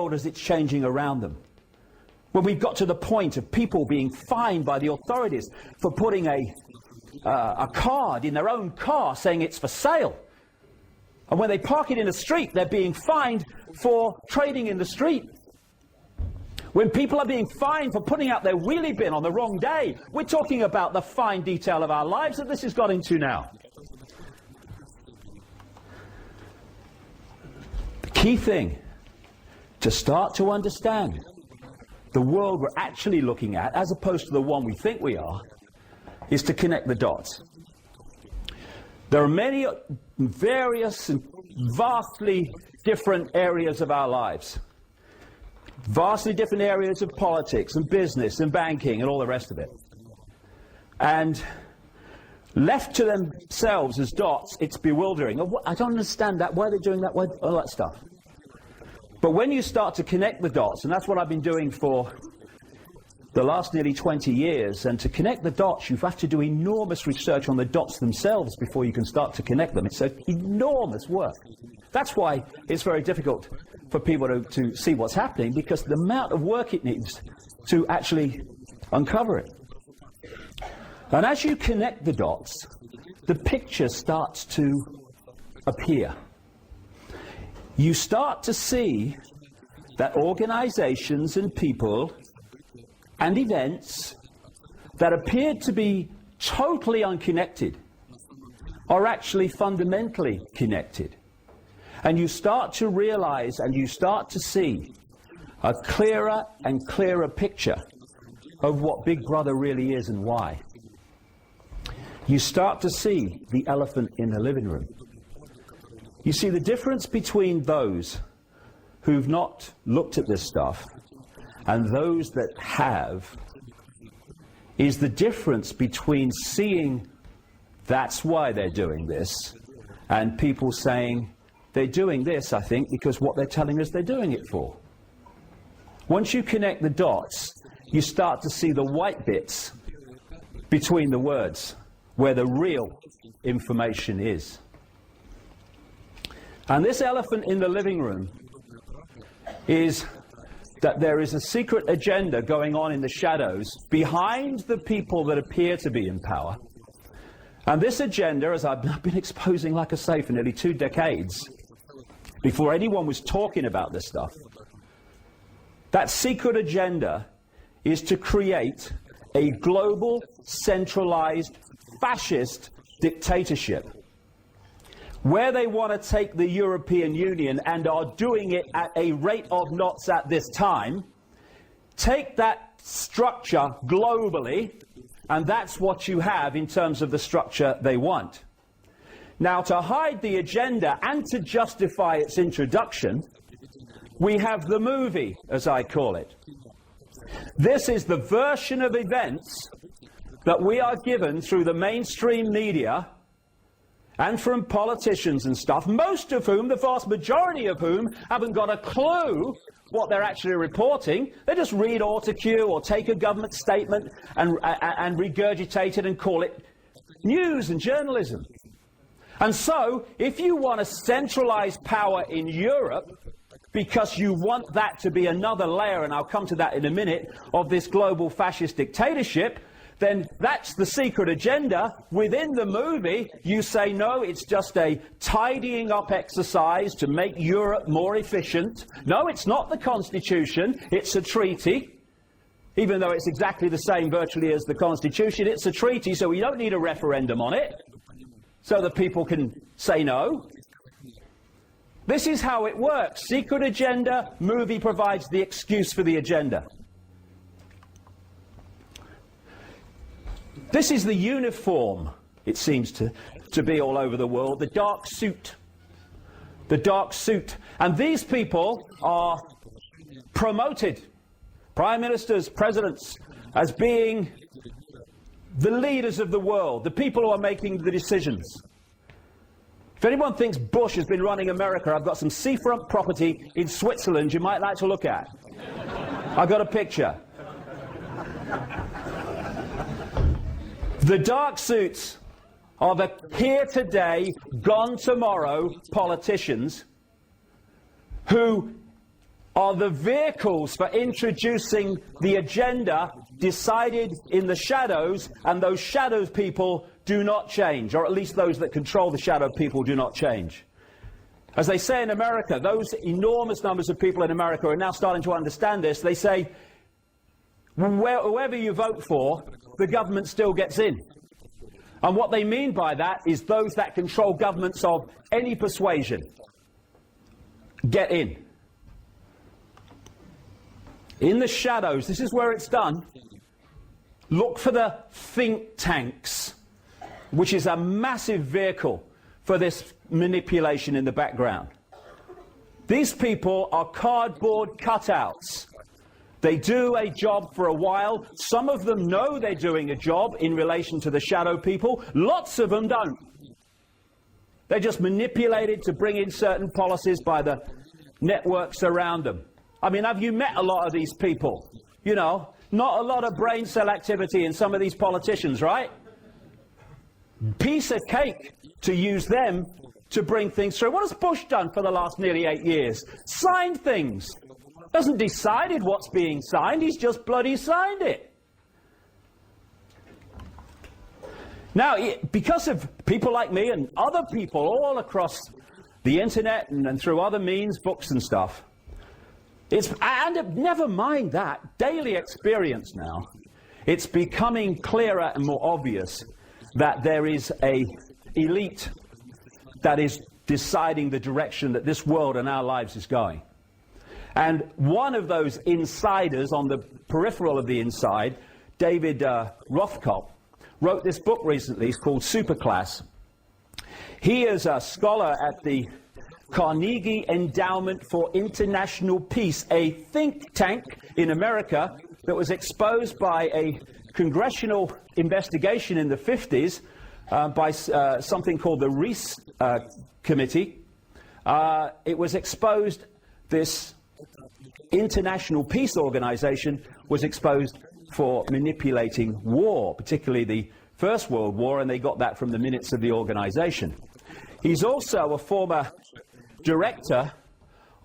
world as it's changing around them. When we've got to the point of people being fined by the authorities for putting a card in their own car saying it's for sale. And when they park it in the street, they're being fined for trading in the street. When people are being fined for putting out their wheelie bin on the wrong day, we're talking about the fine detail of our lives that this has got into now. The key thing to start to understand the world we're actually looking at, as opposed to the one we think we are, is to connect the dots. There are many various and vastly different areas of our lives. Vastly different areas of politics and business and banking and all the rest of it. And left to themselves as dots, it's bewildering. I don't understand that. Why are they doing that? Why, all that stuff. But when you start to connect the dots, and that's what I've been doing for the last nearly 20 years, and to connect the dots, you have to do enormous research on the dots themselves before you can start to connect them. It's an enormous work. That's why it's very difficult for people to see what's happening, because the amount of work it needs to actually uncover it. And as you connect the dots, the picture starts to appear. You start to see that organizations and people and events that appeared to be totally unconnected are actually fundamentally connected. And you start to realize and you start to see a clearer and clearer picture of what Big Brother really is and why. You start to see the elephant in the living room. You see, the difference between those who've not looked at this stuff and those that have is the difference between seeing that's why they're doing this and people saying they're doing this, I think, because what they're telling us they're doing it for. Once you connect the dots, you start to see the white bits between the words where the real information is. And this elephant in the living room is that there is a secret agenda going on in the shadows behind the people that appear to be in power. And this agenda, as I've been exposing, like I say, for nearly 2 decades, before anyone was talking about this stuff, that secret agenda is to create a global, centralized, fascist dictatorship, where they want to take the European Union, and are doing it at a rate of knots at this time, take that structure globally, and that's what you have in terms of the structure they want. Now, to hide the agenda and to justify its introduction, we have the movie, as I call it. This is the version of events that we are given through the mainstream media and from politicians and stuff, most of whom, the vast majority of whom, haven't got a clue what they're actually reporting. They just read autocue or take a government statement and regurgitate it and call it news and journalism. And so, if you want to centralize power in Europe, because you want that to be another layer, and I'll come to that in a minute, of this global fascist dictatorship, then that's the secret agenda. Within the movie, you say, no, it's just a tidying up exercise to make Europe more efficient. No, it's not the Constitution, it's a treaty. Even though it's exactly the same virtually as the Constitution, it's a treaty, so we don't need a referendum on it, so that people can say no. This is how it works. Secret agenda, movie provides the excuse for the agenda. This is the uniform, it seems to be all over the world, the dark suit. The dark suit. And these people are promoted, prime ministers, presidents, as being the leaders of the world, the people who are making the decisions. If anyone thinks Bush has been running America, I've got some seafront property in Switzerland you might like to look at. I've got a picture. The dark suits are the here today, gone tomorrow politicians who are the vehicles for introducing the agenda decided in the shadows, and those shadows people do not change, or at least those that control the shadow people do not change. As they say in America, those enormous numbers of people in America are now starting to understand this. They say, whoever you vote for, the government still gets in. And what they mean by that is those that control governments of any persuasion get in. In the shadows, this is where it's done. Look for the think tanks, which is a massive vehicle for this manipulation in the background. These people are cardboard cutouts. They do a job for a while. Some of them know they're doing a job in relation to the shadow people. Lots of them don't. They're just manipulated to bring in certain policies by the networks around them. I mean, have you met a lot of these people? You know, not a lot of brain cell activity in some of these politicians, right? Piece of cake to use them to bring things through. What has Bush done for the last nearly 8 years? Signed things. Hasn't decided what's being signed, he's just bloody signed it. Now, because of people like me and other people all across the internet and through other means, books and stuff, and never mind that, daily experience now, it's becoming clearer and more obvious that there is an elite that is deciding the direction that this world and our lives is going. And one of those insiders on the peripheral of the inside, David Rothkopf, wrote this book recently. It's called Superclass. He is a scholar at the Carnegie Endowment for International Peace, a think tank in America that was exposed by a congressional investigation in the 50s by something called the Reese Committee. It was exposed, this international peace organization was exposed for manipulating war, particularly the First World War, and they got that from the minutes of the organization. He's also a former director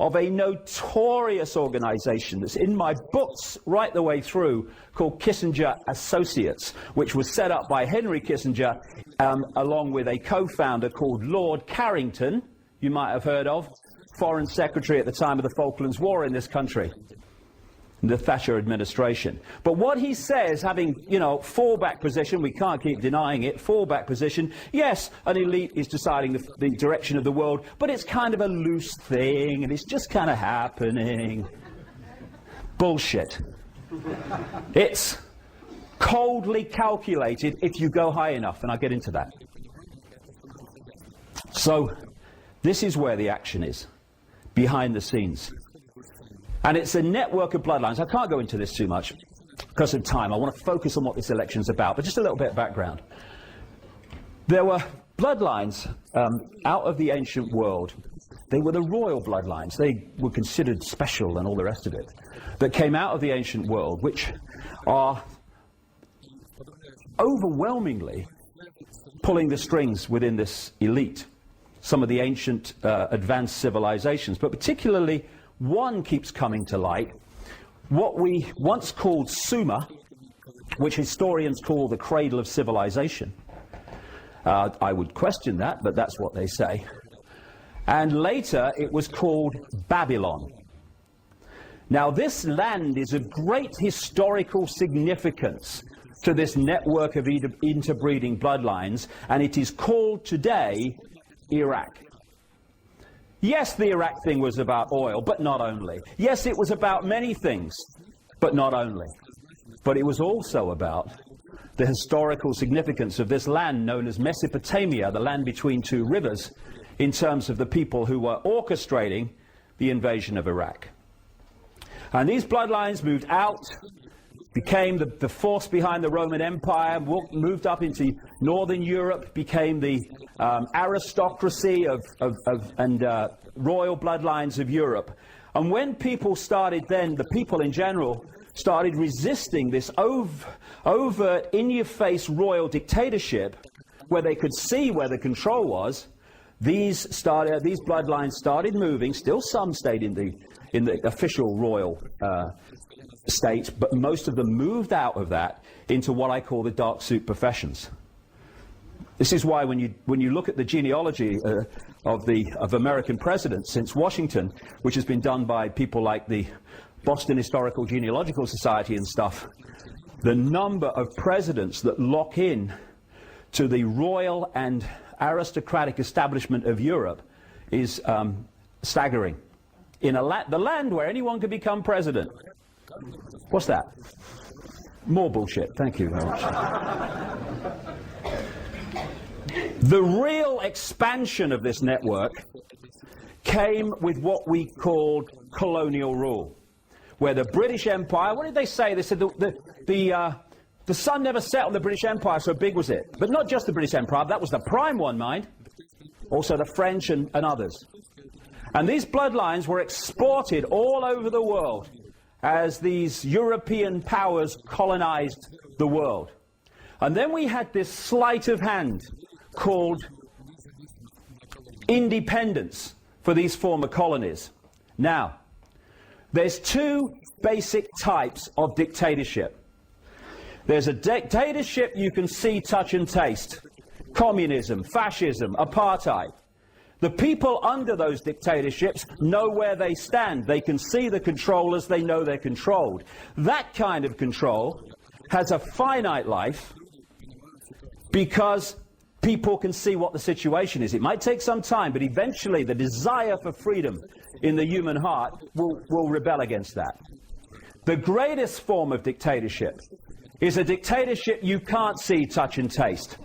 of a notorious organization that's in my books right the way through, called Kissinger Associates, which was set up by Henry Kissinger along with a co-founder called Lord Carrington, you might have heard of, Foreign Secretary at the time of the Falklands War in this country, the Thatcher administration. But what he says, having, you know, fallback position, we can't keep denying it, fallback position, yes, an elite is deciding the direction of the world, but it's kind of a loose thing, and it's just kind of happening. Bullshit. It's coldly calculated if you go high enough, and I'll get into that. So, this is where the action is, behind the scenes. And it's a network of bloodlines. I can't go into this too much because of time. I want to focus on what this election's about, but just a little bit of background. There were bloodlines out of the ancient world. They were the royal bloodlines. They were considered special and all the rest of it, that came out of the ancient world, which are overwhelmingly pulling the strings within this elite. Some of the ancient advanced civilizations, but particularly one keeps coming to light, what we once called Sumer, which historians call the cradle of civilization. I would question that, but that's what they say. And later it was called Babylon. Now this land is of great historical significance to this network of interbreeding bloodlines, and it is called today Iraq. Yes, the Iraq thing was about oil, but not only. Yes, it was about many things, but not only. But it was also about the historical significance of this land known as Mesopotamia, the land between two rivers, in terms of the people who were orchestrating the invasion of Iraq. And these bloodlines moved out, became the force behind the Roman Empire, moved up into Northern Europe, became the aristocracy and royal bloodlines of Europe. And when people started then, the people in general, started resisting this overt, in-your-face royal dictatorship, where they could see where the control was, these bloodlines started moving. Still some stayed in the official royal state, but most of them moved out of that into what I call the dark suit professions. This is why when you look at the genealogy of American presidents since Washington, which has been done by people like the Boston Historical Genealogical Society and stuff, the number of presidents that lock in to the royal and aristocratic establishment of Europe is staggering. In the land where anyone could become president. What's that? More bullshit. Thank you very much. The real expansion of this network came with what we called colonial rule, where the British Empire, what did they say? They said the sun never set on the British Empire, so big was it. But not just the British Empire, that was the prime one, mind. Also the French and others. And these bloodlines were exported all over the world as these European powers colonized the world. And then we had this sleight of hand called independence for these former colonies. Now, there's two basic types of dictatorship. There's a dictatorship you can see, touch and taste. Communism, fascism, apartheid. The people under those dictatorships know where they stand. They can see the controllers, they know they're controlled. That kind of control has a finite life because people can see what the situation is. It might take some time, but eventually the desire for freedom in the human heart will rebel against that. The greatest form of dictatorship is a dictatorship you can't see, touch and taste,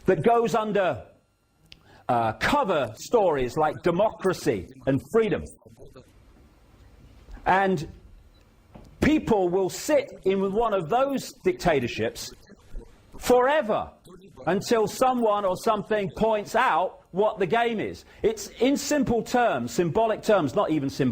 that goes under cover stories like democracy and freedom. And people will sit in one of those dictatorships forever until someone or something points out what the game is. It's in simple terms, symbolic terms, not even symbolic.